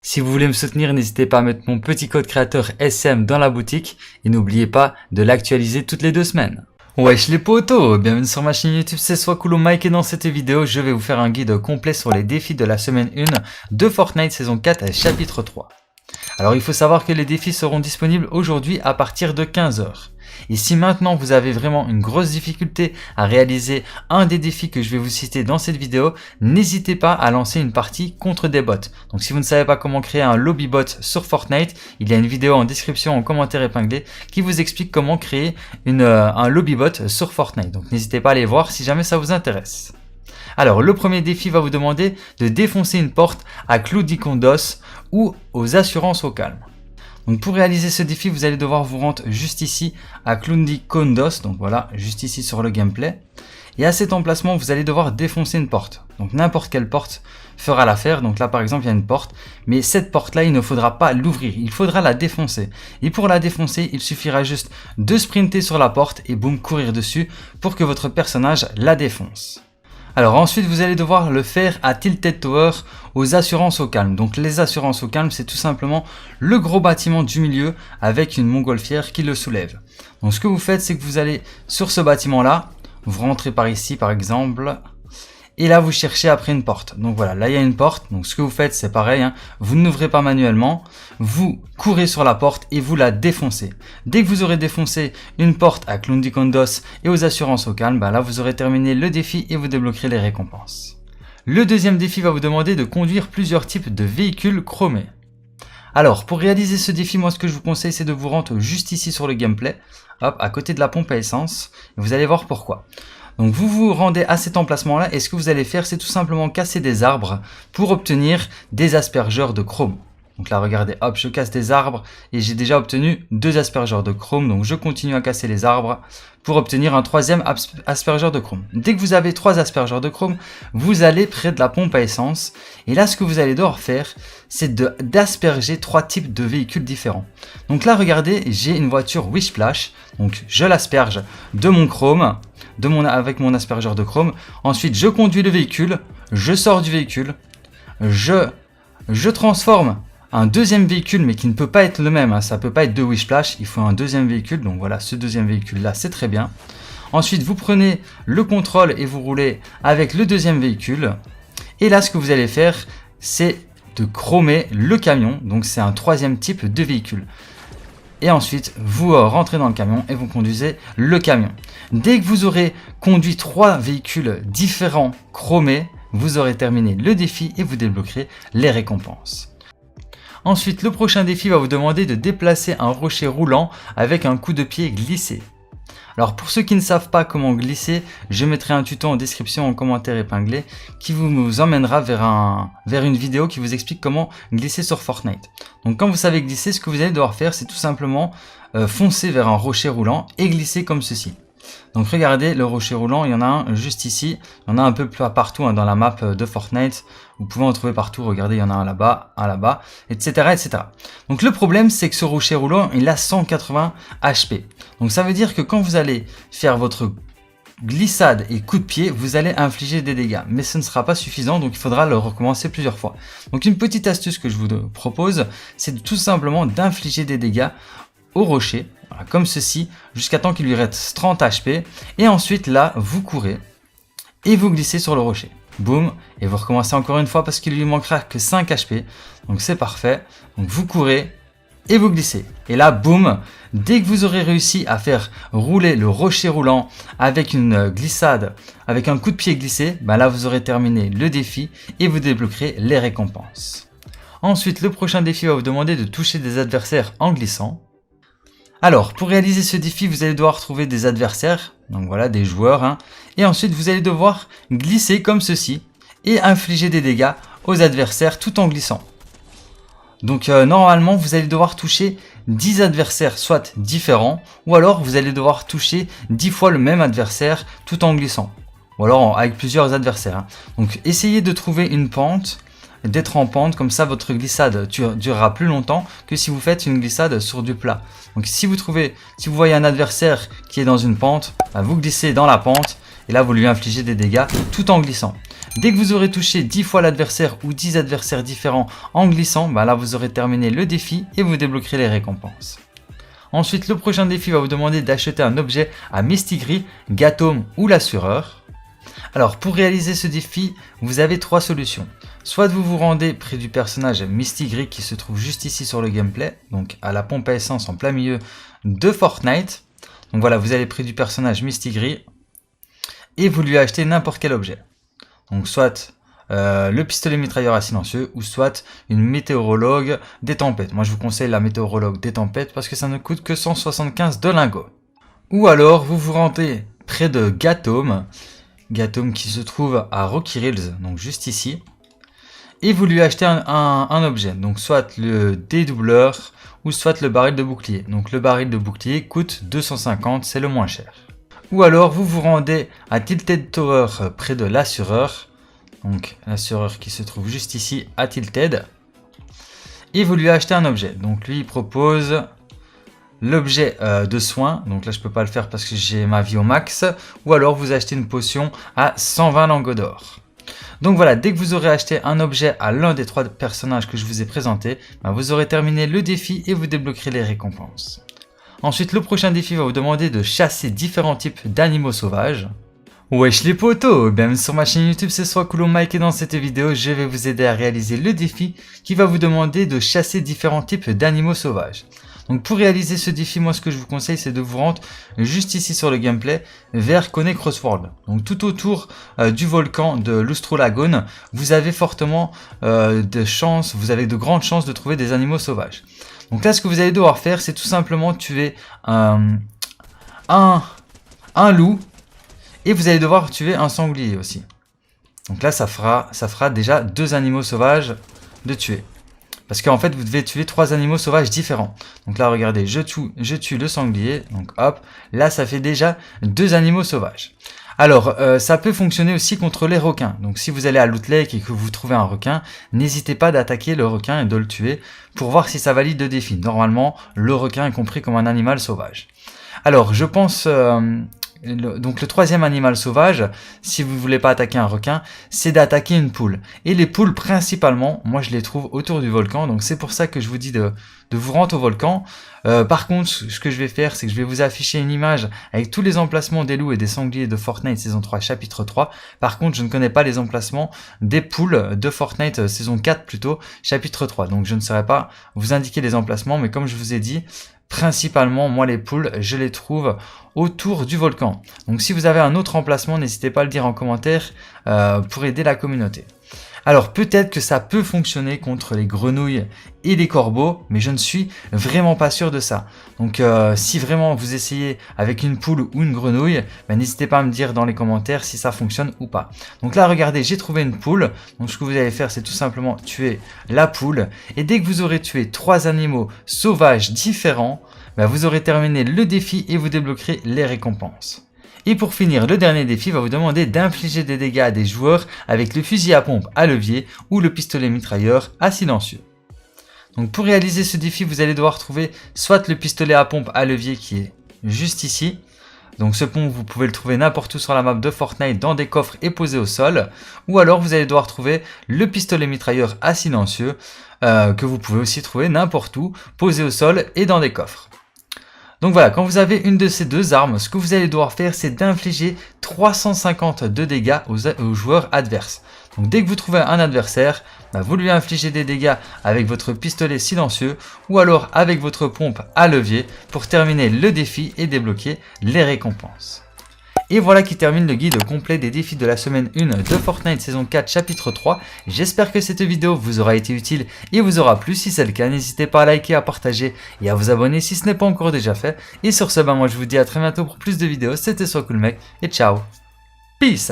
Si vous voulez me soutenir, n'hésitez pas à mettre mon petit code créateur SM dans la boutique et n'oubliez pas de l'actualiser toutes les 2 semaines. Wesh les potos, bienvenue sur ma chaîne YouTube, c'est Swakulo Mike et dans cette vidéo, je vais vous faire un guide complet sur les défis de la semaine 1 de Fortnite saison 4 chapitre 3. Alors il faut savoir que les défis seront disponibles aujourd'hui à partir de 15 h. Et si maintenant vous avez vraiment une grosse difficulté à réaliser un des défis que je vais vous citer dans cette vidéo, n'hésitez pas à lancer une partie contre des bots. Donc si vous ne savez pas comment créer un lobby bot sur Fortnite, il y a une vidéo en description en commentaire épinglé qui vous explique comment créer un lobby bot sur Fortnite. Donc n'hésitez pas à aller voir si jamais ça vous intéresse. Alors le premier défi va vous demander de défoncer une porte à Cloudy-Condos ou aux assurances au calme. Donc pour réaliser ce défi, vous allez devoir vous rendre juste ici à Cloudy-Condos, donc voilà, juste ici sur le gameplay. Et à cet emplacement, vous allez devoir défoncer une porte. Donc n'importe quelle porte fera l'affaire. Donc là par exemple, il y a une porte, mais cette porte-là, il ne faudra pas l'ouvrir, il faudra la défoncer. Et pour la défoncer, il suffira juste de sprinter sur la porte et boum, courir dessus pour que votre personnage la défonce. Alors ensuite, vous allez devoir le faire à Tilted Tower aux assurances au calme. Donc les assurances au calme, c'est tout simplement le gros bâtiment du milieu avec une montgolfière qui le soulève. Donc ce que vous faites, c'est que vous allez sur ce bâtiment-là, vous rentrez par ici par exemple, et là vous cherchez après une porte. Donc voilà, là il y a une porte, donc ce que vous faites c'est pareil, hein. Vous n'ouvrez pas manuellement, vous courez sur la porte et vous la défoncez. Dès que vous aurez défoncé une porte à Cloudy-Condos et aux assurances au calme, là vous aurez terminé le défi et vous débloquerez les récompenses. Le deuxième défi va vous demander de conduire plusieurs types de véhicules chromés. Alors pour réaliser ce défi, moi ce que je vous conseille c'est de vous rendre juste ici sur le gameplay, hop, à côté de la pompe à essence, et vous allez voir pourquoi. Donc vous vous rendez à cet emplacement là et ce que vous allez faire c'est tout simplement casser des arbres pour obtenir des aspergeurs de chrome. Donc là regardez, hop, je casse des arbres et j'ai déjà obtenu 2 aspergeurs de chrome. Donc je continue à casser les arbres pour obtenir un 3e aspergeur de chrome. Dès que vous avez 3 aspergeurs de chrome, vous allez près de la pompe à essence. Et là ce que vous allez devoir faire c'est d'asperger 3 types de véhicules différents. Donc là regardez, j'ai une voiture Wishplash. Donc je l'asperge de mon chrome, avec mon aspergeur de chrome. Ensuite je conduis le véhicule, je sors du véhicule, je transforme un deuxième véhicule, mais qui ne peut pas être le même, hein. Ça peut pas être de Wishplash, il faut un deuxième véhicule. Donc voilà, ce deuxième véhicule là c'est très bien. Ensuite vous prenez le contrôle et vous roulez avec le deuxième véhicule. Et là ce que vous allez faire c'est de chromer le camion. Donc c'est un 3e type de véhicule. Et ensuite vous rentrez dans le camion et vous conduisez le camion. Dès que vous aurez conduit 3 véhicules différents chromés, vous aurez terminé le défi et vous débloquerez les récompenses. Ensuite, le prochain défi va vous demander de déplacer un rocher roulant avec un coup de pied glissé. Alors pour ceux qui ne savent pas comment glisser, je mettrai un tuto en description en commentaire épinglé qui vous emmènera vers une vidéo qui vous explique comment glisser sur Fortnite. Donc quand vous savez glisser, ce que vous allez devoir faire c'est tout simplement foncer vers un rocher roulant et glisser comme ceci. Donc regardez le rocher roulant, il y en a un juste ici, il y en a un peu partout hein, dans la map de Fortnite, vous pouvez en trouver partout, regardez il y en a un là-bas, etc., etc. Donc le problème c'est que ce rocher roulant il a 180 HP, donc ça veut dire que quand vous allez faire votre glissade et coup de pied, vous allez infliger des dégâts, mais ce ne sera pas suffisant, donc il faudra le recommencer plusieurs fois. Donc une petite astuce que je vous propose, c'est tout simplement d'infliger des dégâts au rocher, voilà, comme ceci, jusqu'à temps qu'il lui reste 30 HP, et ensuite là, vous courez, et vous glissez sur le rocher, boum, et vous recommencez encore une fois parce qu'il lui manquera que 5 HP, donc c'est parfait, donc vous courez, et vous glissez, et là, boum, dès que vous aurez réussi à faire rouler le rocher roulant avec une glissade, avec un coup de pied glissé, là vous aurez terminé le défi, et vous débloquerez les récompenses. Ensuite, le prochain défi va vous demander de toucher des adversaires en glissant. Alors, pour réaliser ce défi, vous allez devoir trouver des adversaires, donc voilà, des joueurs, hein, et ensuite vous allez devoir glisser comme ceci, et infliger des dégâts aux adversaires tout en glissant. Donc normalement, vous allez devoir toucher 10 adversaires, soit différents, ou alors vous allez devoir toucher 10 fois le même adversaire tout en glissant, ou alors avec plusieurs adversaires. Hein. Donc essayez de trouver une pente, d'être en pente, comme ça votre glissade durera plus longtemps que si vous faites une glissade sur du plat. Donc si vous voyez un adversaire qui est dans une pente, vous glissez dans la pente et là vous lui infligez des dégâts tout en glissant. Dès que vous aurez touché 10 fois l'adversaire ou 10 adversaires différents en glissant, là vous aurez terminé le défi et vous débloquerez les récompenses. Ensuite, le prochain défi va vous demander d'acheter un objet à Mistigris, Gatome ou l'assureur. Alors pour réaliser ce défi, vous avez trois solutions. Soit vous vous rendez près du personnage Mistigris qui se trouve juste ici sur le gameplay, donc à la pompe à essence en plein milieu de Fortnite. Donc voilà, vous allez près du personnage Mistigris et vous lui achetez n'importe quel objet. Donc soit le pistolet mitrailleur à silencieux ou soit une météorologue des tempêtes. Moi je vous conseille la météorologue des tempêtes parce que ça ne coûte que 175 de lingots. Ou alors vous vous rendez près de Gatome qui se trouve à Rocky Rills, donc juste ici. Et vous lui achetez un objet, donc soit le dédoubleur ou soit le baril de bouclier. Donc le baril de bouclier coûte 250, c'est le moins cher. Ou alors vous vous rendez à Tilted Tower près de l'assureur. Donc l'assureur qui se trouve juste ici à Tilted. Et vous lui achetez un objet. Donc lui il propose l'objet de soin. Donc là je peux pas le faire parce que j'ai ma vie au max. Ou alors vous achetez une potion à 120 lingots d'or. Donc voilà, dès que vous aurez acheté un objet à l'un des trois personnages que je vous ai présentés, vous aurez terminé le défi et vous débloquerez les récompenses. Ensuite, le prochain défi va vous demander de chasser différents types d'animaux sauvages. Wesh les potos, bienvenue sur ma chaîne YouTube, c'est Swakulo Mike et dans cette vidéo, je vais vous aider à réaliser le défi qui va vous demander de chasser différents types d'animaux sauvages. Donc pour réaliser ce défi, moi ce que je vous conseille c'est de vous rendre juste ici sur le gameplay vers Connect Crossworld. Donc tout autour du volcan de Lustro Lagoon, vous avez fortement vous avez de grandes chances de trouver des animaux sauvages. Donc là ce que vous allez devoir faire c'est tout simplement tuer un loup et vous allez devoir tuer un sanglier aussi. Donc là ça fera déjà 2 animaux sauvages de tuer. Parce qu'en fait, vous devez tuer 3 animaux sauvages différents. Donc là, regardez, je tue le sanglier. Donc hop, là, ça fait déjà 2 animaux sauvages. Alors, ça peut fonctionner aussi contre les requins. Donc si vous allez à Loot Lake et que vous trouvez un requin, n'hésitez pas d'attaquer le requin et de le tuer pour voir si ça valide le défi. Normalement, le requin est compris comme un animal sauvage. Alors, je pense... donc le troisième animal sauvage, si vous ne voulez pas attaquer un requin, c'est d'attaquer une poule. Et les poules principalement, moi je les trouve autour du volcan, donc c'est pour ça que je vous dis de vous rendre au volcan. Par contre, ce que je vais faire, c'est que je vais vous afficher une image avec tous les emplacements des loups et des sangliers de Fortnite saison 3 chapitre 3. Par contre, je ne connais pas les emplacements des poules de Fortnite saison 4 plutôt chapitre 3. Donc je ne saurais pas vous indiquer les emplacements, mais comme je vous ai dit, principalement, moi les poules, je les trouve autour du volcan. Donc si vous avez un autre emplacement, n'hésitez pas à le dire en commentaire pour aider la communauté. Alors peut-être que ça peut fonctionner contre les grenouilles et les corbeaux, mais je ne suis vraiment pas sûr de ça. Donc si vraiment vous essayez avec une poule ou une grenouille, n'hésitez pas à me dire dans les commentaires si ça fonctionne ou pas. Donc là regardez, j'ai trouvé une poule. Donc ce que vous allez faire, c'est tout simplement tuer la poule. Et dès que vous aurez tué 3 animaux sauvages différents, vous aurez terminé le défi et vous débloquerez les récompenses. Et pour finir, le dernier défi va vous demander d'infliger des dégâts à des joueurs avec le fusil à pompe à levier ou le pistolet mitrailleur à silencieux. Donc pour réaliser ce défi, vous allez devoir trouver soit le pistolet à pompe à levier qui est juste ici. Donc ce pompe, vous pouvez le trouver n'importe où sur la map de Fortnite dans des coffres et posé au sol. Ou alors vous allez devoir trouver le pistolet mitrailleur à silencieux que vous pouvez aussi trouver n'importe où, posé au sol et dans des coffres. Donc voilà, quand vous avez une de ces deux armes, ce que vous allez devoir faire, c'est d'infliger 350 de dégâts aux joueurs adverses. Donc dès que vous trouvez un adversaire, vous lui infligez des dégâts avec votre pistolet silencieux ou alors avec votre pompe à levier pour terminer le défi et débloquer les récompenses. Et voilà qui termine le guide complet des défis de la semaine 1 de Fortnite saison 4 chapitre 3. J'espère que cette vidéo vous aura été utile et vous aura plu. Si c'est le cas, n'hésitez pas à liker, à partager et à vous abonner si ce n'est pas encore déjà fait. Et sur ce, moi je vous dis à très bientôt pour plus de vidéos. C'était Swakulo Mike et ciao. Peace.